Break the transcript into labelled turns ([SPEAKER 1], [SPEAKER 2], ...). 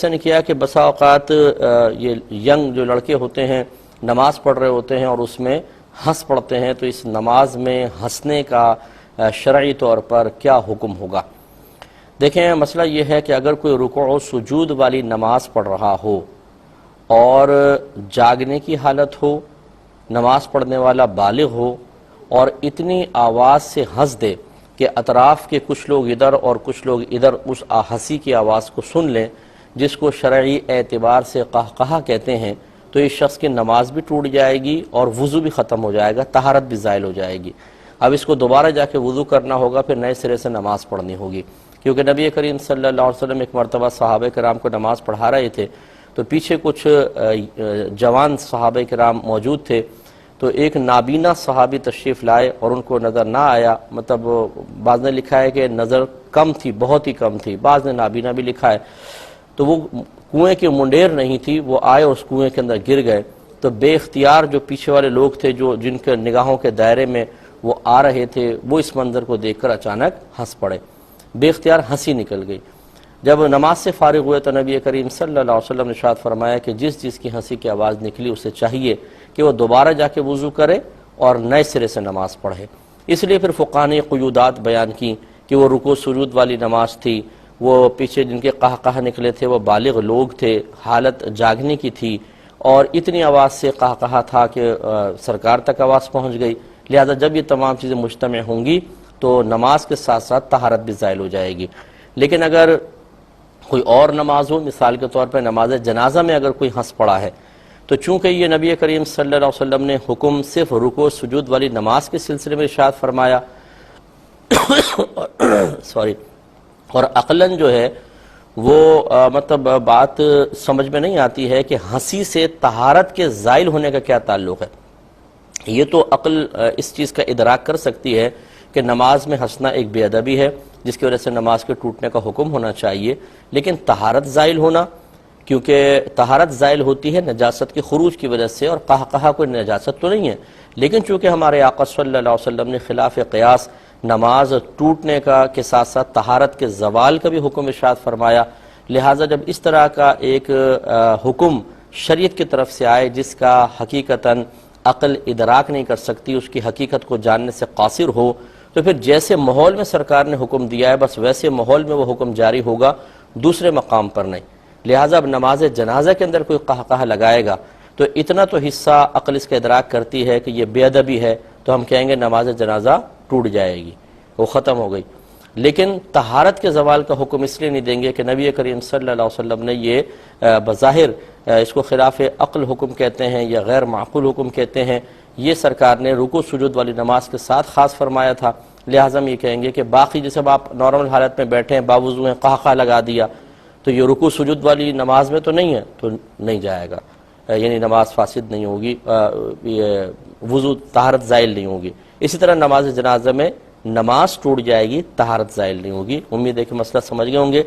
[SPEAKER 1] ایسا نہیں کیا کہ بسا اوقات یہ ینگ جو لڑکے ہوتے ہیں نماز پڑھ رہے ہوتے ہیں اور اس میں ہنس پڑتے ہیں، تو اس نماز میں ہنسنے کا شرعی طور پر کیا حکم ہوگا؟ دیکھیں، مسئلہ یہ ہے کہ اگر کوئی رکوع و سجود والی نماز پڑھ رہا ہو اور جاگنے کی حالت ہو، نماز پڑھنے والا بالغ ہو اور اتنی آواز سے ہنس دے کہ اطراف کے کچھ لوگ ادھر اور کچھ لوگ ادھر اس ہنسی کی آواز کو سن لیں، جس کو شرعی اعتبار سے قہقہہ کہتے ہیں، تو اس شخص کی نماز بھی ٹوٹ جائے گی اور وضو بھی ختم ہو جائے گا، طہارت بھی زائل ہو جائے گی۔ اب اس کو دوبارہ جا کے وضو کرنا ہوگا، پھر نئے سرے سے نماز پڑھنی ہوگی، کیونکہ نبی کریم صلی اللہ علیہ وسلم ایک مرتبہ صحابہ کرام کو نماز پڑھا رہے تھے، تو پیچھے کچھ جوان صحابہ کرام موجود تھے، تو ایک نابینا صحابی تشریف لائے اور ان کو نظر نہ آیا، مطلب بعض نے لکھا ہے کہ نظر کم تھی، بہت ہی کم تھی، بعض نے نابینا بھی لکھا ہے، تو وہ کنویں کی منڈیر نہیں تھی، وہ آئے اس کنویں کے اندر گر گئے، تو بے اختیار جو پیچھے والے لوگ تھے جو جن کے نگاہوں کے دائرے میں وہ آ رہے تھے، وہ اس منظر کو دیکھ کر اچانک ہنس پڑے، بے اختیار ہنسی نکل گئی۔ جب نماز سے فارغ ہوئے تو نبی کریم صلی اللہ علیہ وسلم نے ارشاد فرمایا کہ جس کی ہنسی کی آواز نکلی اسے چاہیے کہ وہ دوبارہ جا کے وضو کرے اور نئے سرے سے نماز پڑھے۔ اس لیے پھر فقہاء نے قیودات بیان کی کہ وہ رکوع سجود والی نماز تھی، وہ پیچھے جن کے قہقہ نکلے تھے وہ بالغ لوگ تھے، حالت جاگنے کی تھی اور اتنی آواز سے قہقہ تھا کہ سرکار تک آواز پہنچ گئی، لہذا جب یہ تمام چیزیں مجتمع ہوں گی تو نماز کے ساتھ ساتھ طہارت بھی زائل ہو جائے گی۔ لیکن اگر کوئی اور نماز ہو، مثال کے طور پر نماز جنازہ میں اگر کوئی ہنس پڑا ہے، تو چونکہ یہ نبی کریم صلی اللہ علیہ وسلم نے حکم صرف رکوع سجود والی نماز کے سلسلے میں ارشاد فرمایا اور عقلاً جو ہے وہ مطلب بات سمجھ میں نہیں آتی ہے کہ ہنسی سے طہارت کے زائل ہونے کا کیا تعلق ہے۔ یہ تو عقل اس چیز کا ادراک کر سکتی ہے کہ نماز میں ہنسنا ایک بے ادبی ہے جس کی وجہ سے نماز کے ٹوٹنے کا حکم ہونا چاہیے، لیکن طہارت زائل ہونا، کیونکہ طہارت زائل ہوتی ہے نجاست کے خروج کی وجہ سے، اور قہقہہ کوئی نجاست تو نہیں ہے، لیکن چونکہ ہمارے آقا صلی اللہ علیہ وسلم نے خلاف قیاس نماز ٹوٹنے کا کے ساتھ ساتھ طہارت کے زوال کا بھی حکم ارشاد فرمایا، لہٰذا جب اس طرح کا ایک حکم شریعت کی طرف سے آئے جس کا حقیقتاً عقل ادراک نہیں کر سکتی، اس کی حقیقت کو جاننے سے قاصر ہو، تو پھر جیسے ماحول میں سرکار نے حکم دیا ہے بس ویسے ماحول میں وہ حکم جاری ہوگا، دوسرے مقام پر نہیں۔ لہٰذا اب نماز جنازہ کے اندر کوئی قہقہ لگائے گا تو اتنا تو حصہ عقل اس کا ادراک کرتی ہے کہ یہ بے ادبی ہے، تو ہم کہیں گے نماز جنازہ ٹوٹ جائے گی، وہ ختم ہو گئی۔ لیکن طہارت کے زوال کا حکم اس لیے نہیں دیں گے کہ نبی کریم صلی اللہ علیہ وسلم نے یہ بظاہر اس کو خلاف عقل حکم کہتے ہیں یا غیر معقول حکم کہتے ہیں، یہ سرکار نے رکوع سجود والی نماز کے ساتھ خاص فرمایا تھا، لہٰذا ہم یہ کہیں گے کہ باقی جیسے آپ نارمل حالت میں بیٹھے ہیں، باوضو ہیں، قہقہ لگا دیا، تو یہ رکوع سجود والی نماز میں تو نہیں ہے، تو نہیں جائے گا، یعنی نماز فاسد نہیں ہوگی، وضو طہارت زائل نہیں ہوگی۔ اسی طرح نماز جنازہ میں نماز ٹوٹ جائے گی، طہارت زائل نہیں ہوگی۔ امید ہے کہ مسئلہ سمجھ گئے ہوں گے۔